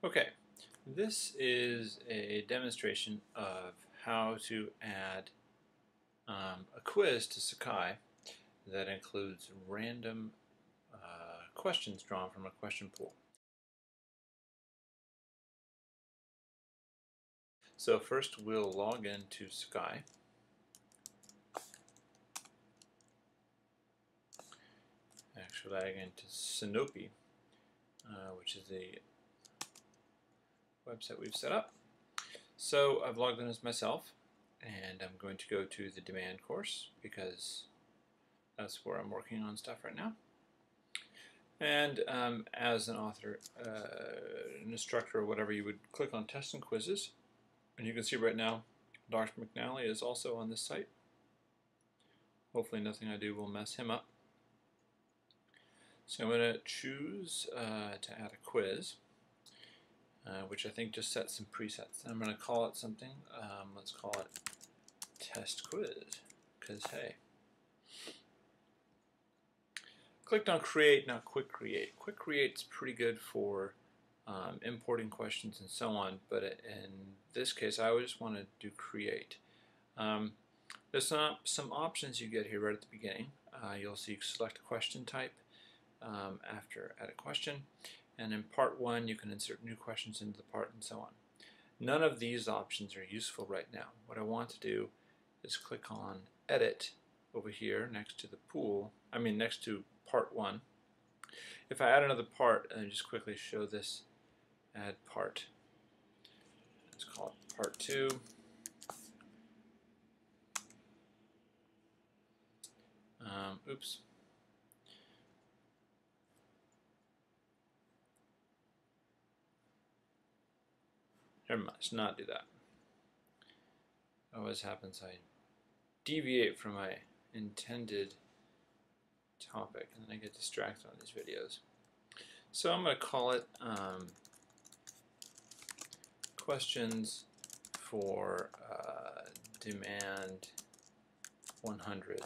Okay, this is a demonstration of how to add a quiz to Sakai that includes random questions drawn from a question pool. So first we'll log into Sakai. Actually logging into Sinopi, which is the website we've set up. So I've logged in as myself, and I'm going to go to the demand course because that's where I'm working on stuff right now. And as an author, an instructor, or whatever, you would click on Tests and Quizzes. And you can see right now, Dr. McNally is also on this site. Hopefully nothing I do will mess him up. So I'm going to choose to add a quiz, which I think just sets some presets. I'm going to call it something. Let's call it Test Quiz, because hey. Clicked on Create, not Quick Create. Quick Create's pretty good for importing questions and so on, but in this case I just want to do Create. There's some options you get here right at the beginning. You'll see select a question type after add a question, and in part 1 you can insert new questions into the part and so on. None of these options are useful right now. What I want to do is click on Edit over here next to the pool, next to part 1. If I add another part, and just quickly show this, add part. Let's call it part 2. Oops. Never mind, let's not do that. Always happens, I deviate from my intended topic and then I get distracted on these videos. So I'm going to call it questions for demand 100.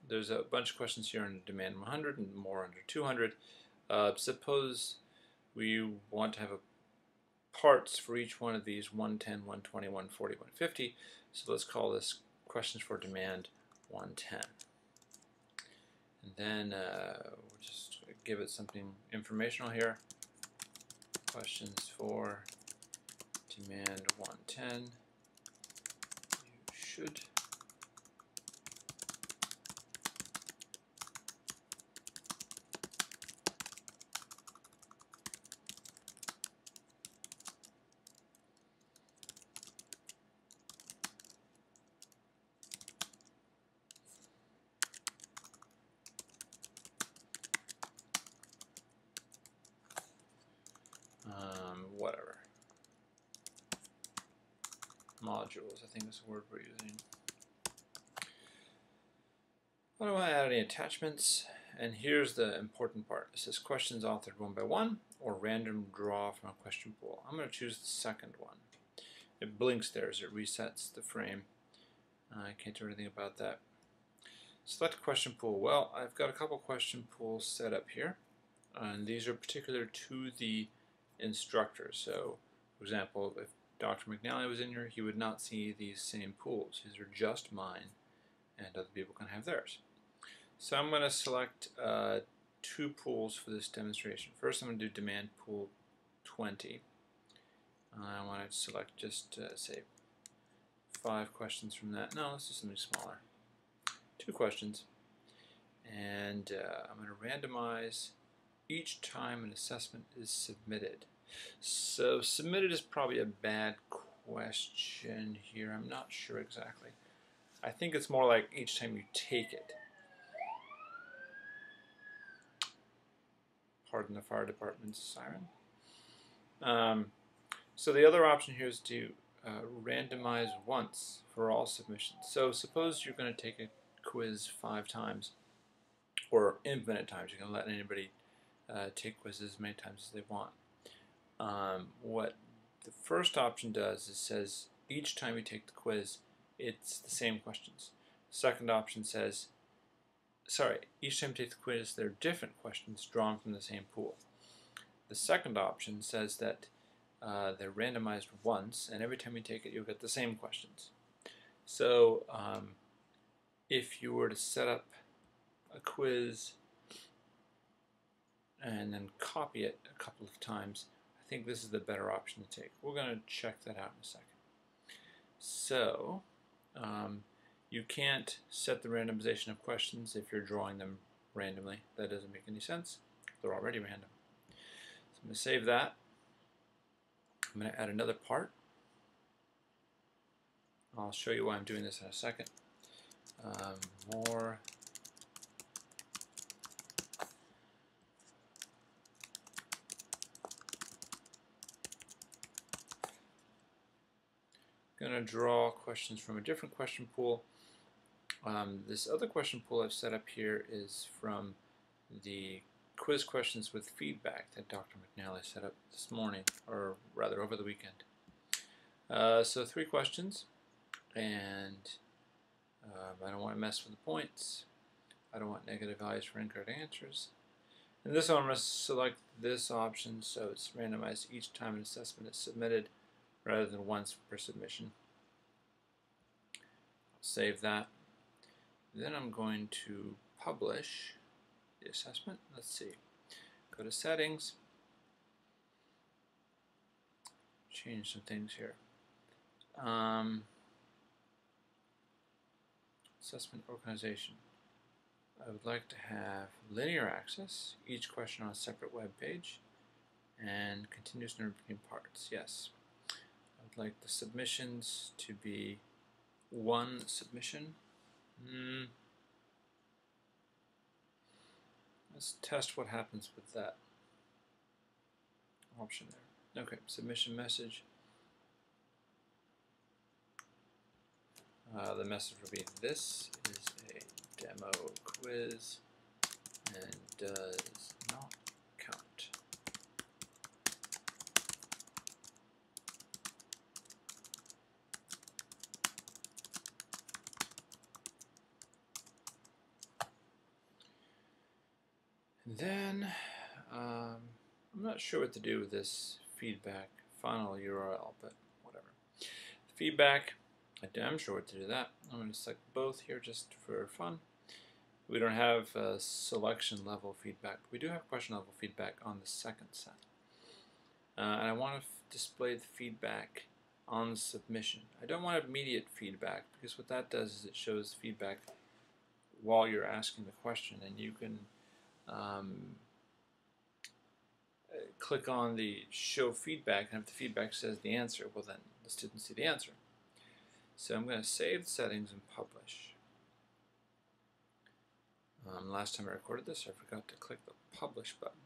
There's a bunch of questions here on demand 100 and more under 200. Suppose we want to have parts for each one of these: 110, 120, 140, 150. So let's call this questions for demand 110. And then we'll just give it something informational here. Questions for demand 110. You should whatever. Modules, I think is the word we're using. I don't want to add any attachments, and here's the important part. It says questions authored 1 by 1 or random draw from a question pool. I'm going to choose the second one. It blinks there as it resets the frame. I can't do anything about that. Select question pool. Well, I've got a couple question pools set up here, and these are particular to the instructor. So, for example, if Dr. McNally was in here, he would not see these same pools. These are just mine, and other people can have theirs. So I'm going to select 2 pools for this demonstration. First, I'm going to do demand pool 20. I want to select just say 5 questions from that. No, let's do something smaller. 2 questions, and I'm going to randomize each time an assessment is submitted. So submitted is probably a bad question here. I'm not sure exactly. I think it's more like each time you take it. Pardon the fire department's siren. So the other option here is to randomize once for all submissions. So suppose you're going to take a quiz 5 times, or infinite times. You can let anybody take quizzes as many times as they want. What the first option does is says each time you take the quiz, it's the same questions. Second option says, each time you take the quiz, there are different questions drawn from the same pool. The The second option says that they're randomized once, and every time you take it, you'll get the same questions. So if you were to set up a quiz and then copy it a couple of times, I think this is the better option to take. We're going to check that out in a second. So you can't set the randomization of questions if you're drawing them randomly. That doesn't make any sense. They're already random. So I'm going to save that. I'm going to add another part. I'll show you why I'm doing this in a second. More going to draw questions from a different question pool. This other question pool I've set up here is from the quiz questions with feedback that Dr. McNally set up this morning, or rather over the weekend. So 3 questions, and I don't want to mess with the points. I don't want negative values for incorrect answers. And this one, I'm going to select this option so it's randomized each time an assessment is submitted rather than once per submission. I'll save that. Then I'm going to publish the assessment. Let's see. Go to settings. Change some things here. Assessment organization. I would like to have linear access, each question on a separate web page, and continuous number between parts. Yes. I would like the submissions to be 1 submission. Let's test what happens with that option there. Okay, submission message. The message will be, this is a demo quiz and does not count. And then I'm not sure what to do with this feedback final URL, but whatever. Feedback, I'm sure what to do with that. I'm going to select both here just for fun. We don't have selection level feedback. We do have question level feedback on the second set. And I want to display the feedback on the submission. I don't want immediate feedback, because what that does is it shows feedback while you're asking the question, and you can click on the show feedback, and if the feedback says the answer, well then the students see the answer. So I'm going to save the settings and publish. Last time I recorded this, I forgot to click the publish button.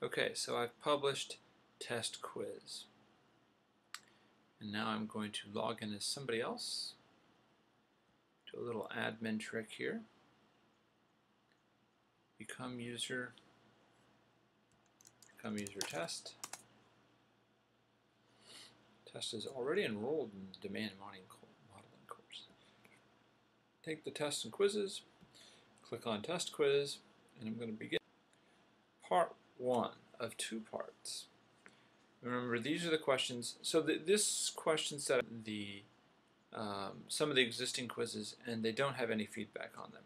Okay, so I've published test quiz. And now I'm going to log in as somebody else. Do a little admin trick here. Become user test. Test is already enrolled in the demand modeling course. Take the tests and quizzes, click on test quiz, and I'm going to begin part 1 of 2 parts. Remember, these are the questions. So this question set the some of the existing quizzes, and they don't have any feedback on them.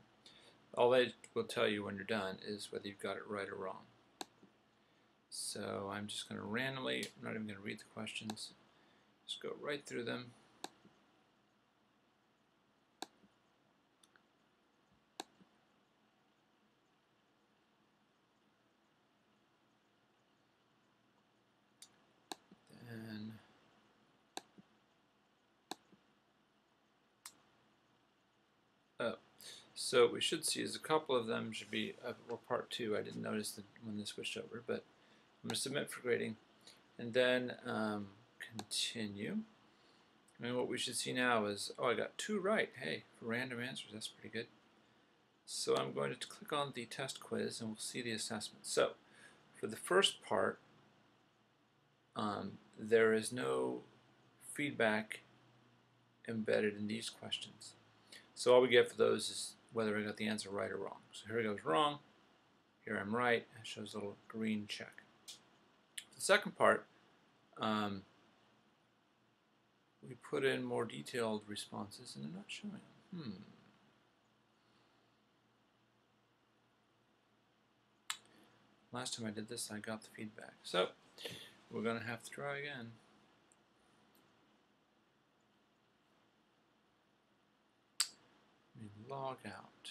All they will tell you when you're done is whether you've got it right or wrong. So I'm just going to randomly, I'm not even going to read the questions, just go right through them. Then so what we should see is a couple of them should be or part 2. I didn't notice that when this switched over, but I'm going to submit for grading, and then continue. And what we should see now is, oh, I got 2 right. Hey, for random answers, that's pretty good. So I'm going to click on the test quiz, and we'll see the assessment. So for the first part, there is no feedback embedded in these questions. So all we get for those is whether I got the answer right or wrong. So here it goes wrong, here I'm right, it shows a little green check. second part, we put in more detailed responses and they're not showing them. Last time I did this, I got the feedback. So we're going to have to try again. Let me log out.